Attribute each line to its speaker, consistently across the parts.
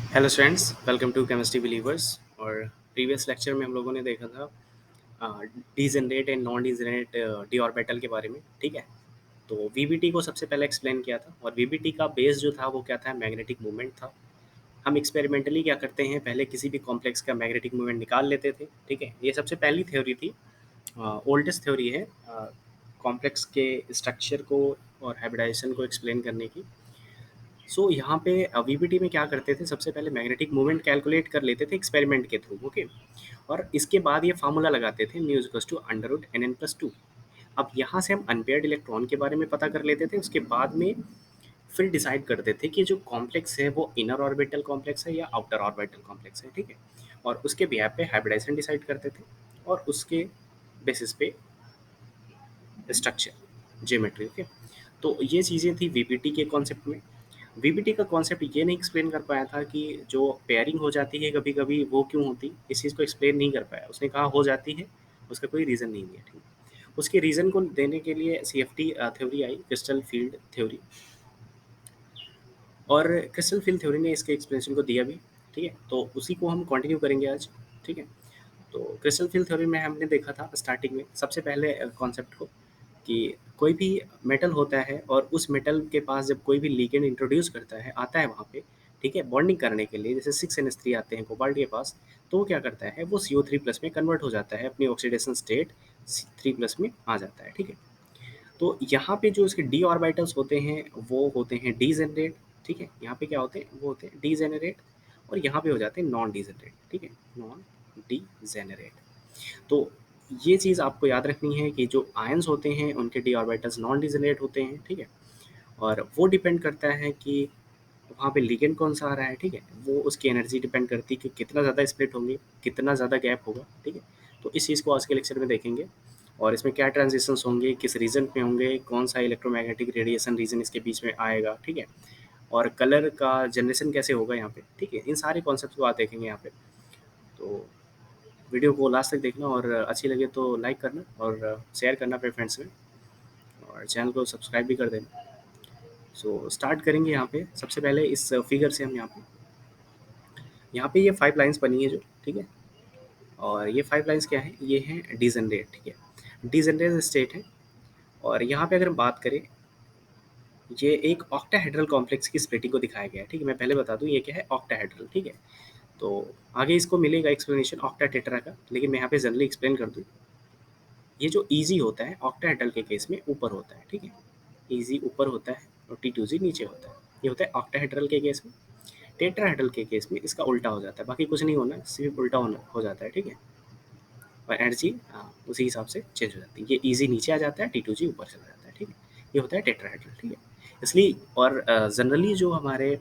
Speaker 1: Hello students, welcome to chemistry believers. और previous lecture में हम लोगों ने देखा था degenerate and non degenerate d orbital के बारे में। ठीक है, तो वीबीटी को सबसे पहले एक्सप्लेन किया था और वीबीटी का बेस जो था वो क्या था, मैग्नेटिक मूवमेंट था। हम एक्सपेरिमेंटली क्या करते हैं, पहले किसी भी कॉम्प्लेक्स का मैग्नेटिक मूवमेंट निकाल लेते थे। ठीक है, ये सबसे पहली थ्योरी थी, ओल्डेस्ट थ्योरी है कॉम्प्लेक्स के स्ट्रक्चर को और हाइब्रिडाइजेशन को एक्सप्लेन करने की। यहाँ पे वीबीटी में क्या करते थे, सबसे पहले मैग्नेटिक मूवमेंट कैलकुलेट कर लेते थे एक्सपेरिमेंट के थ्रू। ओके, और इसके बाद ये फार्मूला लगाते थे mu equals to under root n n plus two. अब यहाँ से हम अनपेयर्ड इलेक्ट्रॉन के बारे में पता कर लेते थे। उसके बाद में फिर डिसाइड करते थे कि जो कॉम्प्लेक्स है वो इनर ऑर्बिटल कॉम्प्लेक्स है या आउटर ऑर्बिटल कॉम्प्लेक्स है। ठीक है, और उसके बिहाफ पे हाइब्रिडाइजेशन डिसाइड करते थे और उसके बेसिस पे स्ट्रक्चर ज्योमेट्री। ओके, तो ये चीज़ें थी वीबीटी के कॉन्सेप्ट में। वीबीटी का कॉन्सेप्ट ये नहीं एक्सप्लेन कर पाया था कि जो पेयरिंग हो जाती है कभी कभी वो क्यों होती, इस चीज़ को एक्सप्लेन नहीं कर पाया। उसने कहा हो जाती है, उसका कोई रीज़न नहीं दिया। ठीक, उसके रीज़न को देने के लिए सी एफ टी थ्योरी आई, क्रिस्टल फील्ड थ्योरी। और क्रिस्टल फील्ड थ्योरी ने इसके एक्सप्लेनेशन को दिया भी। ठीक है, तो उसी को हम कंटिन्यू करेंगे आज। ठीक है, तो क्रिस्टल फील्ड थ्योरी में हमने देखा था स्टार्टिंग में सबसे पहले कॉन्सेप्ट को, कि कोई भी मेटल होता है और उस मेटल के पास जब कोई भी लिगेंड इंट्रोड्यूस करता है, आता है वहाँ पे, ठीक है, बॉन्डिंग करने के लिए, जैसे 6NH3 आते हैं कोबाल्ट के पास, तो वो क्या करता है, वो CO3+ में कन्वर्ट हो जाता है, अपनी ऑक्सीडेशन स्टेट 3+ में आ जाता है। ठीक है, तो यहाँ पे जो इसके डी ऑर्बिटल्स होते हैं वो होते हैं डीजेनरेट। ठीक है, यहाँ पे क्या होते हैं, वो होते हैं डीजेनरेट, और यहाँ पे हो जाते हैं नॉन डीजेनरेट। ठीक है, नॉन डीजेनरेट। तो ये चीज़ आपको याद रखनी है कि जो आयंस होते हैं उनके डी ऑर्बिटल्स नॉन डीजेनरेट होते हैं। ठीक है, और वो डिपेंड करता है कि वहाँ पे लिगेंड कौन सा आ रहा है। ठीक है, वो उसकी एनर्जी डिपेंड करती है कि कितना ज़्यादा स्प्लिट होंगे, कितना ज़्यादा गैप होगा। ठीक है, तो इस चीज़ को आज के लेक्चर में देखेंगे, और इसमें क्या ट्रांजिशंस होंगे, किस रीजन पे होंगे, कौन सा इलेक्ट्रोमैग्नेटिक रेडिएशन रीजन इसके बीच में आएगा। ठीक है, और कलर का जनरेशन कैसे होगा यहाँ पे। ठीक है, इन सारे कॉन्सेप्ट को आप देखेंगे यहाँ पे। तो वीडियो को लास्ट तक देखना, और अच्छी लगे तो लाइक करना और शेयर करना अपने फ्रेंड्स में, और चैनल को सब्सक्राइब भी कर देना। स्टार्ट करेंगे यहाँ पे। सबसे पहले इस फिगर से हम यहाँ पे ये 5 लाइंस बनी है जो, ठीक है, और ये 5 लाइंस क्या है, ये हैं डीजेनरेट। ठीक है, डीजेनरेट स्टेट है। और यहाँ पे अगर हम बात करें, ये एक ऑक्टाहेड्रल कॉम्प्लेक्स की स्प्लिटिंग को दिखाया गया है। ठीक है, मैं पहले बता दूं ये क्या है, ऑक्टाहेड्रल। ठीक है, तो आगे इसको मिलेगा एक्सप्लेनेशन ऑक्टा टेट्रा का, लेकिन मैं यहाँ पे जनरली एक्सप्लेन कर दूँ। ये जो ईजी होता है ऑक्टाहेड्रल के केस में ऊपर होता है। ठीक है, ईजी ऊपर होता है और T2G नीचे होता है। ये होता है ऑक्टाहेड्रल के केस में। टेट्राहेड्रल के केस में इसका उल्टा हो जाता है, बाकी कुछ नहीं होना, सिर्फ उल्टा होना हो जाता है। ठीक है, और एनर्जी उसी हिसाब से चेंज हो जाती है। ये ईजी नीचे आ जाता है, T2G ऊपर चला जाता है। ठीक है, ये होता है टेट्राहेड्रल। ठीक है, इसलिए और जनरली जो हमारे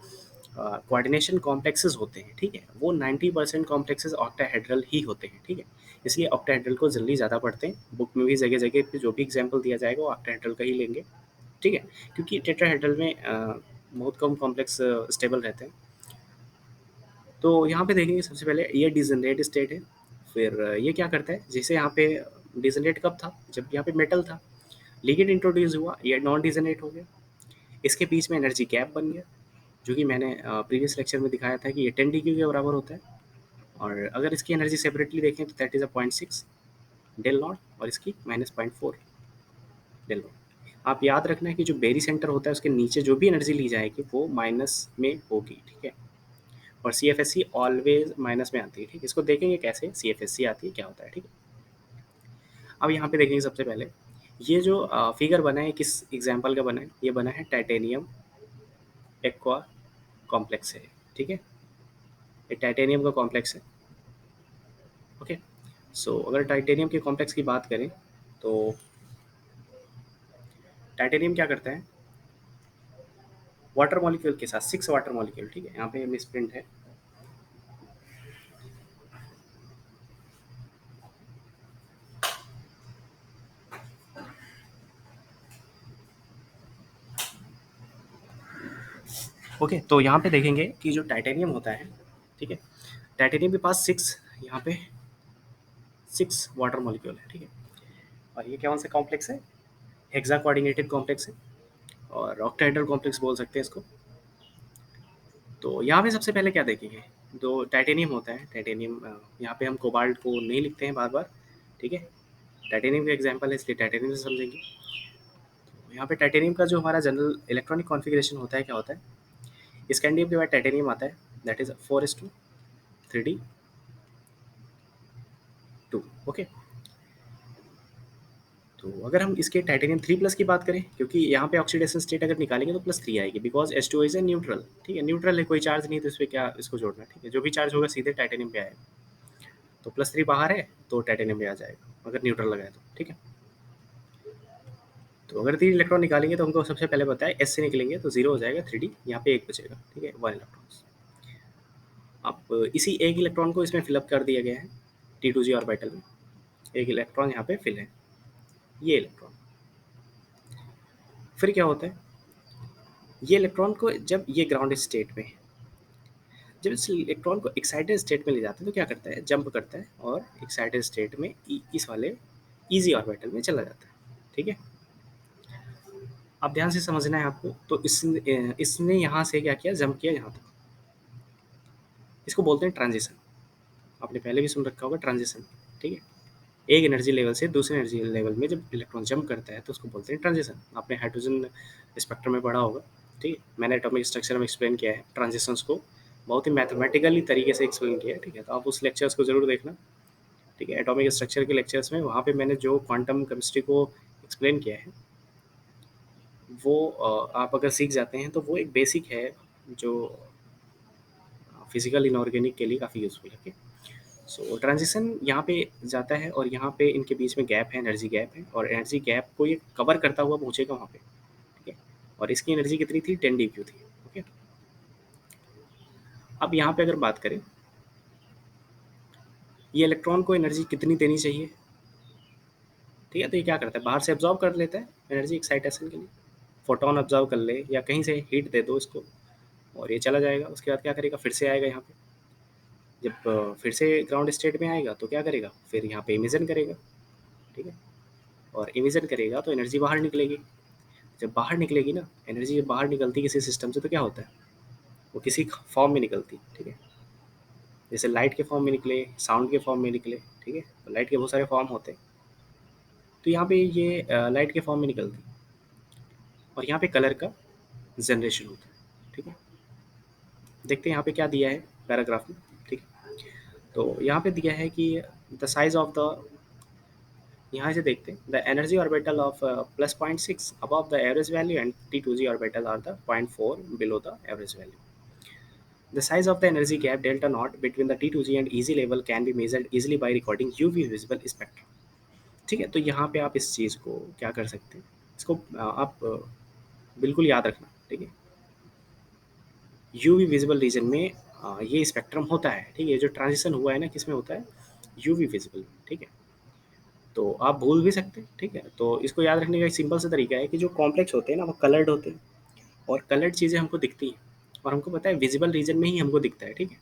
Speaker 1: कोऑर्डिनेशन कॉम्प्लेक्सेस होते हैं, ठीक है, वो 90% कॉम्प्लेक्सेस ऑक्टाहेड्रल ही होते हैं। ठीक है, इसलिए ऑक्टाहेड्रल को जनरली ज़्यादा पढ़ते हैं। बुक में भी जगह जगह पे जो भी एग्जाम्पल दिया जाएगा वो ऑक्टाहेड्रल का ही लेंगे। ठीक है, क्योंकि टेट्राहेड्रल में बहुत कम कॉम्प्लेक्स स्टेबल रहते हैं। तो यहाँ पे देखेंगे सबसे पहले ये डिजनरेट स्टेट है। फिर ये क्या करता है, जैसे यहाँ पे डिजनरेट कब था, जब यहाँ पे मेटल था, लिगेंड इंट्रोड्यूस हुआ, ये नॉन डिजनरेट हो गया। इसके बीच में एनर्जी गैप बन गया, जो कि मैंने प्रीवियस लेक्चर में दिखाया था कि ये 10 डिग्री के बराबर होता है। और अगर इसकी एनर्जी सेपरेटली देखें तो that is a 0.6 del naught, और इसकी -0.4 डेल नॉट। आप याद रखना है कि जो बेरी सेंटर होता है उसके नीचे जो भी एनर्जी ली जाएगी वो माइनस में होगी। ठीक है, और C F S C always minus में आती है। ठीक है, इसको देखेंगे कैसे सी एफ एस सी आती है, क्या होता है। ठीक है, अब यहाँ पे देखेंगे सबसे पहले ये जो फिगर बना है किस एग्जाम्पल का बना है, ये बना है टाइटेनियम एक्वा कॉम्प्लेक्स है। ठीक है, ये टाइटेनियम का कॉम्प्लेक्स है। ओके, अगर टाइटेनियम के कॉम्प्लेक्स की बात करें तो टाइटेनियम क्या करता है, वाटर मॉलिक्यूल के साथ 6 वाटर मॉलिक्यूल। ठीक है, यहाँ पे मिस प्रिंट है। ओके, तो यहाँ पे देखेंगे कि जो टाइटेनियम होता है, ठीक है, टाइटेनियम के पास 6, यहाँ पे 6 वाटर मॉलिक्यूल है। ठीक है, और ये कौन सा कॉम्प्लेक्स है, हेक्सा कोऑर्डिनेटेड कॉम्प्लेक्स है, और ऑक्टाहेड्रल कॉम्प्लेक्स बोल सकते हैं इसको। तो यहाँ पे सबसे पहले क्या देखेंगे, जो टाइटेनियम होता है, टाइटेनियम यहाँ पे हम कोबाल्ट को नहीं लिखते हैं बार बार, ठीक है। टाइटेनियम का एग्जांपल है इसलिए टाइटेनियम से समझेंगे। यहाँ पे टाइटेनियम का जो हमारा जनरल इलेक्ट्रॉनिक कॉन्फ़िगरेशन होता है क्या होता है, स्कैंडियम के बाद टाइटेनियम आता है, दैट इज 4:3D2। ओके। तो अगर हम इसके टाइटेनियम 3+ की बात करें, क्योंकि यहाँ पे ऑक्सीडेशन स्टेट अगर निकालेंगे तो +3 आएगी, because H2O is a neutral, ठीक है, न्यूट्रल है, कोई चार्ज नहीं, तो इस पर क्या इसको जोड़ना, ठीक है, जो भी चार्ज होगा सीधे टाइटेनियम पे आएगा। तो +3 बाहर है तो टाइटेनियम पे आ जाएगा अगर न्यूट्रल लगाए तो, ठीक है। तो अगर 3 इलेक्ट्रॉन निकालेंगे तो हमको सबसे पहले बताया एस से निकलेंगे तो 0 हो जाएगा, 3D, यहाँ पे 1 बचेगा, ठीक है, 1 इलेक्ट्रॉन। अब इसी एक इलेक्ट्रॉन को इसमें फिलअप कर दिया गया है T2G ऑर्बिटल में, एक इलेक्ट्रॉन यहाँ पे फिल है, ये इलेक्ट्रॉन। फिर क्या होता है, ये इलेक्ट्रॉन को जब ये ग्राउंड स्टेट में, जब इस इलेक्ट्रॉन को एक्साइटेड स्टेट में ले जाते हैं तो क्या करता है, जंप करता है और एक्साइटेड स्टेट में इस वाले ईजी ऑर्बिटल में चला जाता है, ठीक है। अब ध्यान से समझना है आपको, तो इसने यहाँ से क्या किया, जंप किया यहाँ तक, इसको बोलते हैं ट्रांजिशन। आपने पहले भी सुन रखा होगा ट्रांजिशन, ठीक है। एक एनर्जी लेवल से दूसरे एनर्जी लेवल में जब इलेक्ट्रॉन जंप करता है तो उसको बोलते हैं ट्रांजिशन। आपने हाइड्रोजन स्पेक्ट्रम में पढ़ा होगा, ठीक है, मैंने एटॉमिक स्ट्रक्चर में एक्सप्लेन किया है ट्रांजिशंस को, बहुत ही मैथमेटिकली तरीके से एक्सप्लेन किया है, ठीक है, तो आप उस लेक्चर्स को जरूर देखना, ठीक है। एटॉमिक स्ट्रक्चर के लेक्चर्स में वहाँ पे मैंने जो क्वांटम केमिस्ट्री को एक्सप्लेन किया है वो आप अगर सीख जाते हैं तो वो एक बेसिक है जो फिजिकल इनऑर्गेनिक के लिए काफ़ी यूज़फुल है। सो ट्रांजिशन यहाँ पे जाता है और यहाँ पे इनके बीच में गैप है, एनर्जी गैप है, और एनर्जी गैप को ये कवर करता हुआ पहुँचेगा वहाँ पे, ठीक है। और इसकी एनर्जी कितनी थी, 10 DQ थी, ओके। अब यहाँ पे अगर बात करें, ये इलेक्ट्रॉन को एनर्जी कितनी देनी चाहिए, ठीक है, तो ये क्या करता है, बाहर से ऑब्जॉर्व कर लेता है एनर्जी एक्साइटेशन के लिए, फोटोन ऑब्जर्व कर ले या कहीं से हीट दे दो इसको और ये चला जाएगा। उसके बाद क्या करेगा, फिर से आएगा यहाँ पे, जब फिर से ग्राउंड स्टेट में आएगा तो क्या करेगा, फिर यहाँ पे इमिशन करेगा, ठीक है, और इमिशन करेगा तो एनर्जी बाहर निकलेगी। जब बाहर निकलेगी ना एनर्जी, जब बाहर निकलती किसी सिस्टम से तो क्या होता है, वो किसी फॉर्म में निकलती, ठीक है, जैसे लाइट के फॉर्म में निकले, साउंड के फॉर्म में निकले, ठीक है, तो लाइट के बहुत सारे फॉर्म होते हैं, तो यहाँ पे ये लाइट के फॉर्म में निकलती और यहाँ पे कलर का जनरेशन होता है, ठीक है। देखते हैं यहाँ पे क्या दिया है पैराग्राफ में, ठीक है, तो यहाँ पे दिया है कि द साइज ऑफ द, यहाँ से देखते हैं, the energy orbital of +0.6 above the average value and T2G orbital are the 0.4 below the average value. The size of the energy gap delta naught between the T2G and EZ level can be measured easily by recording UV visible spectrum. ठीक है, तो यहाँ पे आप इस चीज़ को क्या कर सकते हैं, इसको आप बिल्कुल याद रखना, ठीक है। यूवी विजिबल रीजन में ये स्पेक्ट्रम होता है, ठीक है, जो ट्रांजिशन हुआ है ना किस में होता है, यूवी विजिबल, ठीक है। तो आप भूल भी सकते हैं, ठीक है, तो इसको याद रखने का एक सिंपल सा तरीका है कि जो कॉम्प्लेक्स होते हैं ना वो कलर्ड होते हैं और कलर्ड चीज़ें हमको दिखती हैं और हमको पता है विजिबल रीजन में ही हमको दिखता है, ठीक है,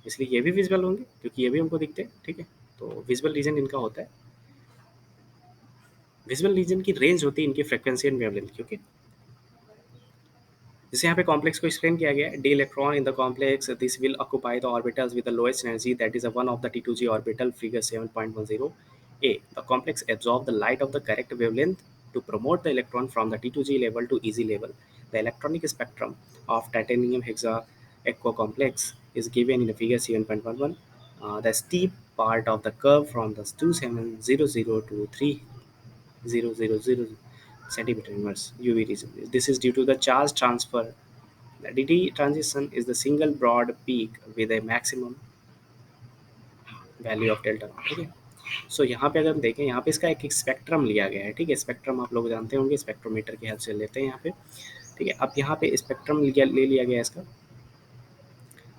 Speaker 1: इसलिए ये भी विजिबल होंगे क्योंकि ये भी हमको दिखते हैं, ठीक है। तो विजिबल रीजन इनका होता है, विजिबल रीजन की रेंज होती है इनकी फ्रिक्वेंसी एंड वेवलेंथ की, ओके। जैसे यहाँ पे कॉम्प्लेक्स को एक्सप्लेन किया गया है, D electron in the complex this will occupy the orbitals with the lowest energy that is one of the T2G orbital figure 7.10 a. The complex absorb the light of the correct wavelength to promote the electron from the T2G level to EZ level. The electronic spectrum of titanium hexa aqua complex is given in the figure 7.11. The steep part of the curve from the 2700 to 3000 centimeter inverse UV region. This is due to the charge transfer. The DT transition is the single broad peak with a maximum value of delta, ठीक है। सो यहाँ पे अगर हम देखें, यहाँ पे इसका एक स्पेक्ट्रम लिया गया है, ठीक है, स्पेक्ट्रम आप लोग जानते होंगे, स्पेक्ट्रोमीटर की हेल्प से लेते हैं यहाँ पे, ठीक है। अब यहाँ पे स्पेक्ट्रम ले लिया गया इसका,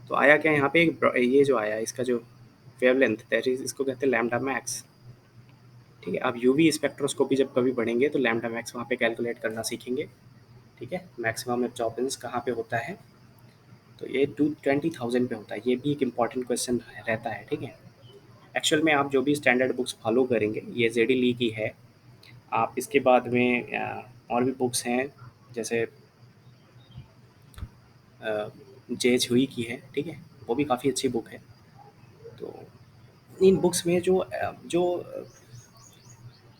Speaker 1: तो आया क्या यहाँ पे एक ये जो आया इसका जो वेवलेंथ दैट इज, इसको कहते हैं लैम्डा मैक्स, ठीक है। अब यूवी स्पेक्ट्रोस्कोपी जब कभी पढ़ेंगे तो लैम्डा मैक्स वहाँ पे कैलकुलेट करना सीखेंगे, ठीक है। मैक्सिमम एब्जॉर्बेंस कहाँ पे होता है, तो ये 20,000 पे होता है, ये भी एक इम्पॉर्टेंट क्वेश्चन रहता है, ठीक है। एक्चुअल में आप जो भी स्टैंडर्ड बुक्स फॉलो करेंगे, ये जेडी ली की है, आप इसके बाद में और भी बुक्स हैं, जैसे जे हुई की है, ठीक है, वो भी काफ़ी अच्छी बुक है। तो इन बुक्स में जो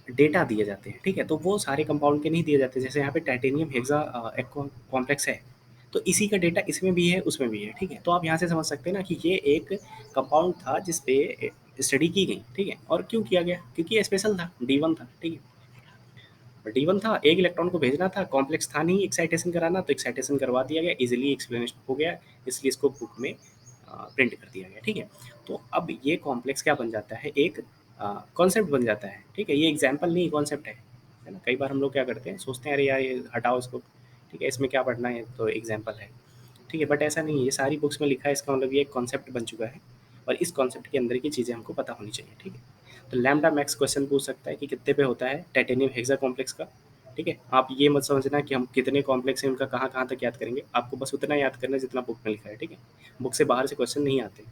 Speaker 1: डेटा दिए जाते हैं, ठीक है, तो वो सारे कंपाउंड के नहीं दिए जाते। जैसे यहाँ पे टाइटेनियम हेक्सा एक कॉम्प्लेक्स है, तो इसी का डेटा इसमें भी है, उसमें भी है, ठीक है। तो आप यहाँ से समझ सकते हैं ना कि ये एक कंपाउंड था जिस पे स्टडी की गई, ठीक है। और क्यों किया गया? क्योंकि ये स्पेशल था, D1 था, ठीक है। D1 था, एक इलेक्ट्रॉन को भेजना था, कॉम्प्लेक्स था नहीं एक्साइटेशन कराना, तो एक्साइटेशन करवा दिया गया, इजीली एक्सप्लेनेशन हो गया, इसलिए इसको बुक में प्रिंट कर दिया गया, ठीक है। तो अब ये कॉम्प्लेक्स क्या बन जाता है, एक कॉन्सेप्ट बन जाता है, ठीक है। ये एग्जाम्पल नहीं, कॉन्सेप्ट है ना। कई बार हम लोग क्या करते हैं, सोचते हैं अरे यार ये हटाओ इसको, ठीक है, इसमें क्या पढ़ना है, तो एग्जाम्पल है, ठीक है। बट ऐसा नहीं है, ये सारी बुक्स में लिखा है, इसका मतलब ये एक कॉन्सेप्ट बन चुका है, और इस कॉन्सेप्ट के अंदर की चीज़ें हमको पता होनी चाहिए, ठीक है। तो लैम्डा मैक्स क्वेश्चन पूछ सकता है कि कितने पे होता है टाइटेनियम हेक्सा कॉम्प्लेक्स का, ठीक है। आप ये मत समझना कि हम कितने कॉम्प्लेक्स हैं उनका कहाँ कहाँ तक याद करेंगे, आपको बस उतना याद करना है जितना बुक में लिखा है, ठीक है। बुक से बाहर से क्वेश्चन नहीं आते,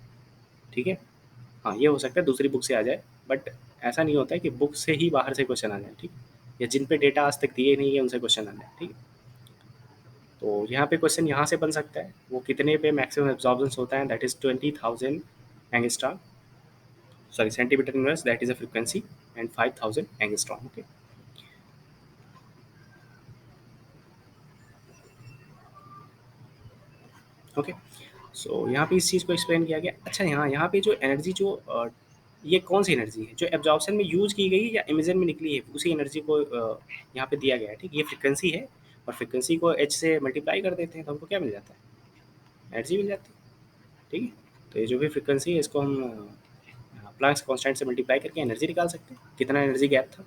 Speaker 1: ठीक है। हाँ, ये हो सकता है दूसरी बुक से आ जाए, बट ऐसा नहीं होता है कि बुक से ही बाहर से क्वेश्चन आ जाए, ठीक है। या जिन पे डेटा आज तक दिए नहीं है उनसे क्वेश्चन आ जाए, ठीक है। तो यहाँ पे क्वेश्चन यहाँ से बन सकता है, वो कितने पे मैक्सिमम एब्जॉर्बेंस होता है, that is 20,000 angstrom, sorry centimetre inverse, that is a frequency, and 5,000 angstrom, okay. Okay, so यहाँ पे इस चीज़ को एक्सप्लेन किया गया। अच्छा, यहाँ पे जो एनर्जी ये कौन सी एनर्जी है जो एब्जॉर्प्शन में यूज की गई या इमिजन में निकली है, उसी एनर्जी को यहाँ पे दिया गया है, ठीक। ये फ्रीक्वेंसी है, और फ्रीक्वेंसी को एच से मल्टीप्लाई कर देते हैं तो हमको क्या मिल जाता है, एनर्जी मिल जाती है, ठीक है। तो ये जो भी फ्रीक्वेंसी है इसको हम प्लैंक्स कांस्टेंट से मल्टीप्लाई करके एनर्जी निकाल सकते हैं, कितना एनर्जी गैप था,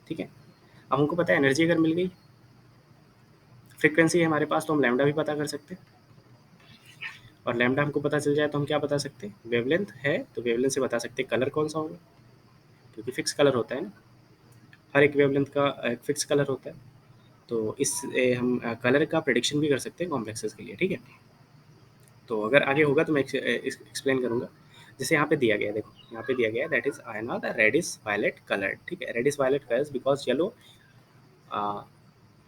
Speaker 1: ठीक है। अब हमको पता है एनर्जी अगर मिल गई, फ्रीक्वेंसी है हमारे पास, तो हम लैम्डा भी पता कर सकते हैं, और लैम्डा हमको पता चल जाए तो हम क्या बता सकते हैं, वेवलेंथ है, तो वेवलेंथ से बता सकते हैं कलर कौन सा होगा, क्योंकि फिक्स कलर होता है ना, हर एक वेवलेंथ का एक फिक्स कलर होता है। तो हम कलर का प्रेडिक्शन भी कर सकते हैं कॉम्प्लेक्सेस के लिए, ठीक है। तो अगर आगे होगा तो मैं एक्सप्लेन करूंगा। जैसे यहाँ पे दिया गया है, देखो यहाँ पे दिया गया है, that is I know the reddish violet colour, ठीक है। Reddish violet colours because yellow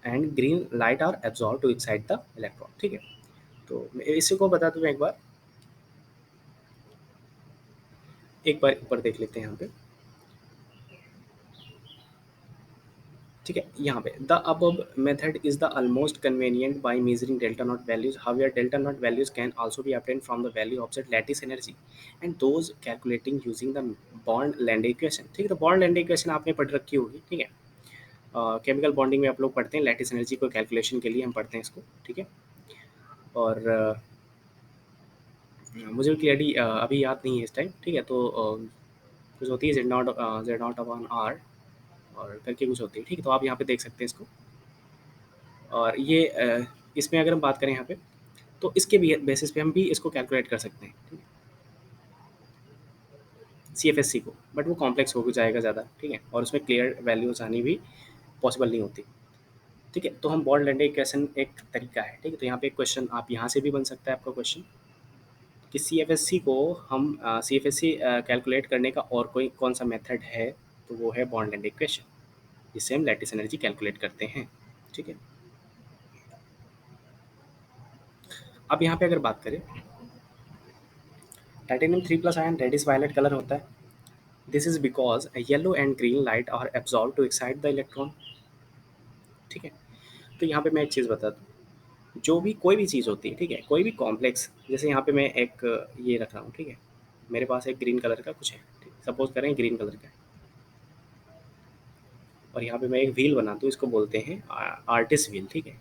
Speaker 1: and green light are absorb to excite the electron, ठीक है। तो मैं इसी को बता दूं एक बार ऊपर देख लेते हैं यहाँ पे, ठीक है। यहाँ पे the above method is the almost convenient by measuring delta knot values. However, delta knot values can also be obtained from the value of the lattice energy and those calculating using the Bond-Lande equation, ठीक है। तो bond-Landé equation आपने पढ़ रखी होगी, ठीक है। Chemical bonding में आप लोग पढ़ते हैं, लैटिस एनर्जी को कैलकुलेशन के लिए हम पढ़ते हैं इसको, ठीक है। और मुझे क्लियरली अभी याद नहीं है इस टाइम, ठीक है। तो कुछ होती है Z0 अपॉन आर और करके कुछ होती है, ठीक है। तो आप यहाँ पे देख सकते हैं इसको, और ये इसमें अगर हम बात करें यहाँ पे, तो इसके भी बेसिस पे हम भी इसको कैलकुलेट कर सकते हैं, ठीक है, CFSC को। बट वो कॉम्प्लेक्स हो जाएगा ज़्यादा, ठीक है, और उसमें क्लियर वैल्यूज आनी भी पॉसिबल नहीं होती, ठीक है। तो हम बॉन्ड लेंडे इक्वेशन एक तरीका है, ठीक है। तो यहाँ पे एक क्वेश्चन आप यहाँ से भी बन सकता है आपका क्वेश्चन कि CFSC को हम CFSC कैलकुलेट करने का और कोई कौन सा मेथड है, तो वो है बॉन्ड लेंडे इक्वेशन, जिससे हम लैटिस एनर्जी कैलकुलेट करते हैं, ठीक है। अब यहाँ पे अगर बात करें, titanium 3+ ion reddish violet colour होता है, this is because yellow and green light are absorb to excite the electron, ठीक है। तो यहाँ पे मैं एक चीज़ बता दूँ, जो भी कोई भी चीज़ होती है, ठीक है, कोई भी कॉम्प्लेक्स, जैसे यहाँ पे मैं एक ये रख रहा हूँ, ठीक है, मेरे पास एक ग्रीन कलर का कुछ है, ठीक, सपोज करें ग्रीन कलर का है, और यहाँ पे मैं एक व्हील बनाता हूँ, इसको बोलते हैं आर्टिस्ट व्हील, ठीक है।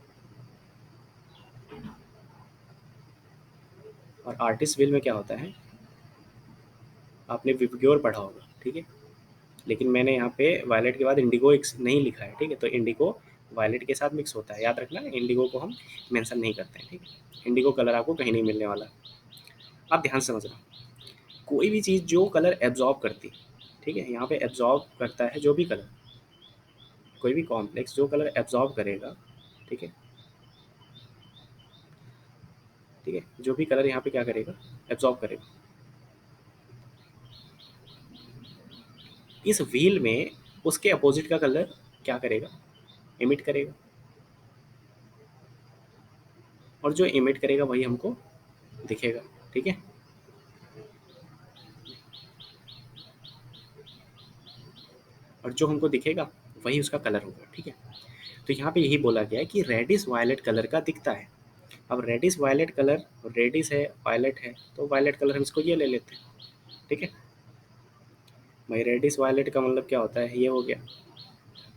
Speaker 1: और आर्टिस्ट व्हील में क्या होता है, आपने विबग्योर पढ़ा होगा, ठीक है, लेकिन मैंने यहाँ पे वायलेट के बाद इंडिगो नहीं लिखा है, ठीक है। तो इंडिगो वायलेट के साथ मिक्स होता है, याद रखना, इंडिगो को हम मेंशन नहीं करते हैं, ठीक है। इंडिगो कलर आपको कहीं नहीं मिलने वाला, आप ध्यान से समझना। कोई भी चीज़ जो कलर एब्जॉर्ब करती है, ठीक है, यहाँ पे एब्जॉर्ब करता है जो भी कलर, कोई भी कॉम्प्लेक्स जो कलर एब्जॉर्ब करेगा, ठीक है, ठीक है, जो भी कलर यहाँ पे क्या करेगा, एब्जॉर्ब करेगा, इस व्हील में उसके अपोजिट का कलर क्या करेगा, इमिट करेगा, और जो इमिट करेगा वही हमको दिखेगा, ठीक है। और जो हमको दिखेगा वही उसका कलर होगा, ठीक है। तो यहाँ पे यही बोला गया है कि रेडिश वायलेट कलर का दिखता है। अब रेडिश वायलेट कलर, रेडिश है वायलेट है, तो वायलेट कलर हम इसको ये ले लेते हैं, ठीक है भाई। रेडिश वायलेट का मतलब क्या होता है, ये हो गया।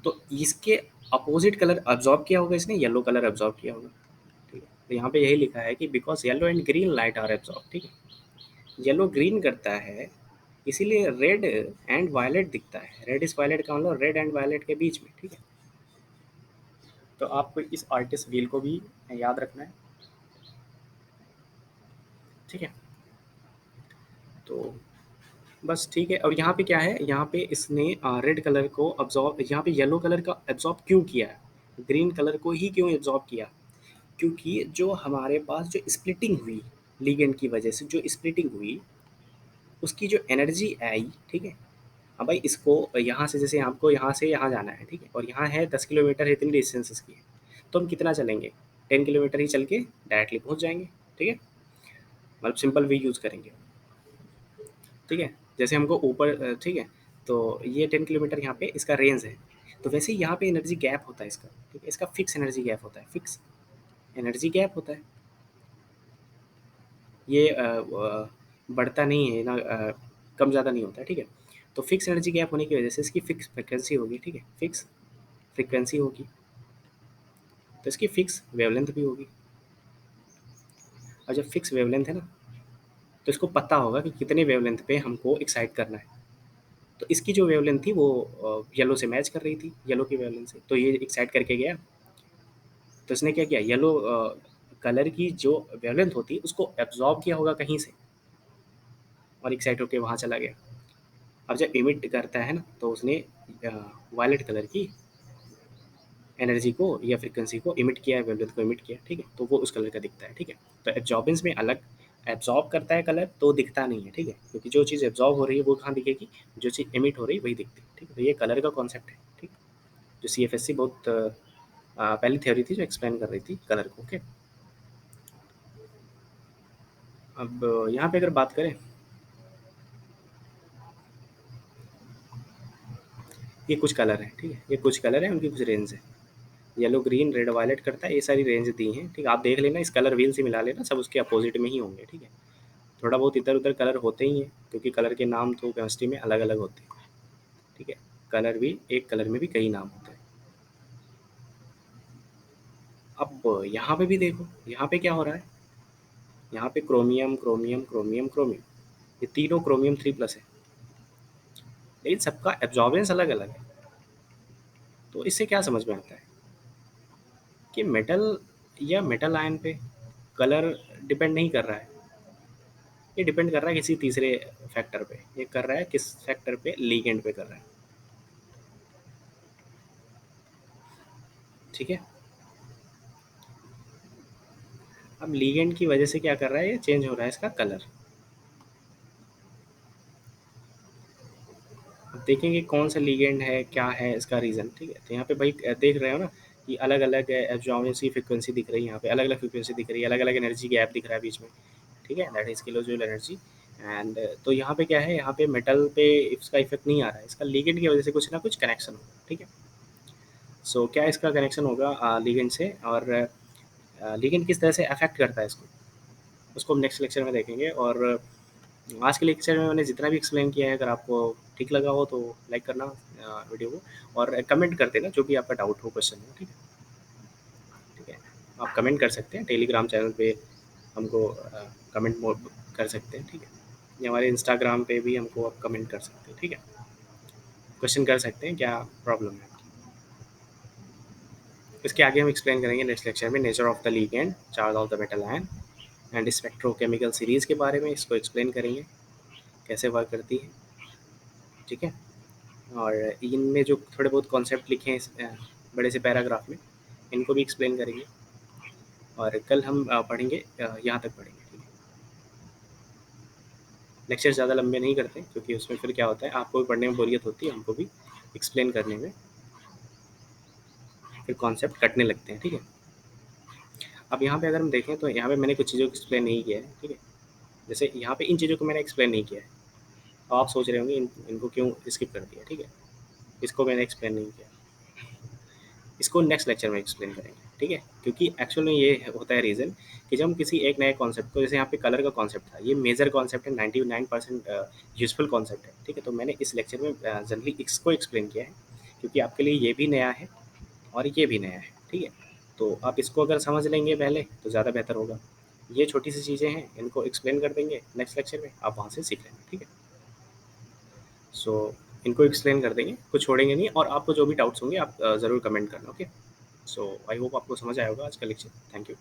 Speaker 1: तो इसके अपोजिट कलर अब्जॉर्ब किया होगा इसने, येलो कलर अब्जॉर्ब किया होगा, ठीक है। तो यहाँ पे यही लिखा है कि because yellow and green light are absorb, ठीक है। येलो ग्रीन करता है, इसीलिए रेड एंड वायलेट दिखता है। रेड इज वायलेट का मतलब रेड एंड वायलेट के बीच में, ठीक है। तो आपको इस आर्टिस्ट व्हील को भी याद रखना है, ठीक है। तो बस ठीक है। और यहाँ पे क्या है, यहाँ पे इसने रेड कलर को अब्जॉर्ब, यहाँ पे येलो कलर का एब्जॉर्ब क्यों किया है, ग्रीन कलर को ही क्यों एब्जॉर्ब किया, क्योंकि जो हमारे पास जो स्प्लिटिंग हुई लिगेंड की वजह से, जो स्प्लिटिंग हुई उसकी जो एनर्जी आई, ठीक है। अब भाई इसको यहाँ से, जैसे आपको यहाँ से यहाँ जाना है, ठीक है, और यहाँ है 10 किलोमीटर, इतनी डिस्टेंस इसकी है, तो हम कितना चलेंगे, 10 किलोमीटर ही चल के डायरेक्टली पहुँच जाएंगे, ठीक है। मतलब सिंपल वे यूज़ करेंगे, ठीक है। जैसे हमको ऊपर ठीक है, तो ये 10 किलोमीटर यहाँ पे इसका रेंज है। तो वैसे ही यहाँ पे एनर्जी गैप होता है इसका, ठीक है। इसका फिक्स एनर्जी गैप होता है, फिक्स एनर्जी गैप होता है। ये बढ़ता नहीं है ना, कम ज़्यादा नहीं होता है, ठीक है। तो फिक्स एनर्जी गैप होने की वजह से इसकी फिक्स फ्रिक्वेंसी होगी, ठीक है, फिक्स फ्रिक्वेंसी होगी। तो इसकी फिक्स वेवलेंथ भी होगी। और जब फिक्स वेवलेंथ है ना, तो इसको पता होगा कि कितने वेवलेंथ पे हमको एक्साइट करना है। तो इसकी जो वेवलेंथ थी वो येलो से मैच कर रही थी, येलो की वेवलेंथ से, तो ये एक्साइट करके गया। तो इसने क्या किया, येलो कलर की जो वेवलेंथ होती है उसको एब्जॉर्ब किया होगा कहीं से, और एक्साइट होके वहाँ चला गया। अब जब इमिट करता है ना, तो उसने वायलेट कलर की एनर्जी को या फ्रीक्वेंसी को इमिट किया, वेवलेंथ को इमिट किया, ठीक है। तो वो उस कलर का दिखता है, ठीक है। तो एब्जॉर्बेंस में अलग, एब्जॉर्ब करता है कलर तो दिखता नहीं है, ठीक है, क्योंकि जो चीज़ एब्जॉर्ब हो रही है वो कहाँ दिखेगी, जो चीज़ इमिट हो रही है वही दिखती है, ठीक है। तो ये कलर का कॉन्सेप्ट है, ठीक। जो CFSC बहुत पहली थ्योरी थी जो एक्सप्लेन कर रही थी कलर को, ओके। अब यहाँ पे अगर बात करें, ये कुछ कलर है, ठीक है, ये कुछ कलर है, उनकी कुछ रेंज है। येलो ग्रीन रेड वायलेट करता है, ये सारी रेंज दी हैं, ठीक है। आप देख लेना, इस कलर व्हील से मिला लेना, सब उसके अपोजिट में ही होंगे, ठीक है। थोड़ा बहुत इधर उधर कलर होते ही हैं, क्योंकि कलर के नाम तो केमिस्ट्री में अलग अलग होते हैं, ठीक है। कलर भी, एक कलर में भी कई नाम होते हैं। अब यहाँ पे भी देखो, यहाँ पे क्या हो रहा है, यहाँ पे क्रोमियम क्रोमियम क्रोमियम क्रोमियम, ये तीनों क्रोमियम 3+ है, लेकिन सबका एब्जॉर्बेंस अलग अलग है। तो इससे क्या समझ में आता है कि मेटल या मेटल आयन पे कलर डिपेंड नहीं कर रहा है, ये डिपेंड कर रहा है किसी तीसरे फैक्टर पे। ये कर रहा है किस फैक्टर पे, लीगेंड पे कर रहा है, ठीक है। अब लीगेंड की वजह से क्या कर रहा है, ये चेंज हो रहा है इसका कलर। अब देखेंगे कौन सा लीगेंड है, क्या है इसका रीज़न, ठीक है। तो यहाँ पे भाई देख रहे हो ना कि अलग अलग एब्जॉर्बेंस की फ्रिक्वेंसी दिख रही है, यहाँ पे अलग अलग फ्रिक्वेंसी दिख रही है, अलग अलग एनर्जी गैप दिख रहा है बीच में, ठीक है, that is kilo joule energy. And तो यहाँ पे क्या है, यहाँ पे मेटल पे इसका इफेक्ट नहीं आ रहा है, इसका लीगेंड की वजह से कुछ ना कुछ कनेक्शन होगा, ठीक है। सो क्या इसका कनेक्शन होगा लीगेंड से, और लीगेंड किस तरह से अफेक्ट करता है इसको, उसको हम नेक्स्ट लेक्चर में देखेंगे। और आज के लेक्चर में मैंने जितना भी एक्सप्लेन किया है, अगर आपको ठीक लगा हो तो लाइक करना वीडियो को, और कमेंट कर देना जो भी आपका डाउट हो, क्वेश्चन हो, ठीक है, ठीक है। आप कमेंट कर सकते हैं टेलीग्राम चैनल पे, हमको कमेंट मोड कर सकते हैं, ठीक है। या हमारे इंस्टाग्राम पे भी हमको आप कमेंट कर सकते हैं, ठीक है। क्वेश्चन कर सकते हैं क्या प्रॉब्लम है आपकी। इसके आगे हम एक्सप्लेन करेंगे नेक्स्ट लेक्चर में nature of the ligand, charge of the metal ion and spectrochemical series के बारे में, इसको एक्सप्लेन करेंगे कैसे वर्क करती है, ठीक है। और इनमें जो थोड़े बहुत कॉन्सेप्ट लिखे हैं इस बड़े से पैराग्राफ में, इनको भी एक्सप्लेन करेंगे। और कल हम पढ़ेंगे, यहाँ तक पढ़ेंगे, ठीक है। लेक्चर ज़्यादा लंबे नहीं करते, क्योंकि उसमें फिर क्या होता है, आपको भी पढ़ने में बोरियत होती है, हमको भी एक्सप्लेन करने में फिर कॉन्सेप्ट कटने लगते हैं, ठीक है। अब यहाँ पे अगर हम देखें तो यहाँ पे मैंने कुछ चीज़ों को एक्सप्लेन नहीं किया है, ठीक है। जैसे यहाँ पे इन चीज़ों को मैंने एक्सप्लेन नहीं किया है, तो आप सोच रहे होंगे इनको क्यों स्किप कर दिया, ठीक है। इसको मैंने एक्सप्लेन नहीं किया, इसको नेक्स्ट लेक्चर में एक्सप्लेन करेंगे, ठीक है। क्योंकि एक्चुअल में ये होता है रीज़न कि जब हम किसी एक नए कॉन्सेप्ट को, जैसे यहाँ पे कलर का कॉन्सेप्ट था, ये मेजर कॉन्सेप्ट है, 99% यूजफुल कॉन्सेप्ट है, ठीक है। तो मैंने इस लेक्चर में जनरली इसको एक्सप्लेन किया है, क्योंकि आपके लिए ये भी नया है और ये भी नया है, ठीक है। तो आप इसको अगर समझ लेंगे पहले तो ज़्यादा बेहतर होगा। ये छोटी सी चीज़ें हैं, इनको एक्सप्लेन कर देंगे नेक्स्ट लेक्चर में, आप वहाँ से सीख लेंगे, ठीक है। सो इनको एक्सप्लेन कर देंगे, कुछ छोड़ेंगे नहीं, और आपको जो भी डाउट्स होंगे आप ज़रूर कमेंट करना, ओके। सो आई होप आपको समझ आया होगा आज का लेक्चर। Thank you.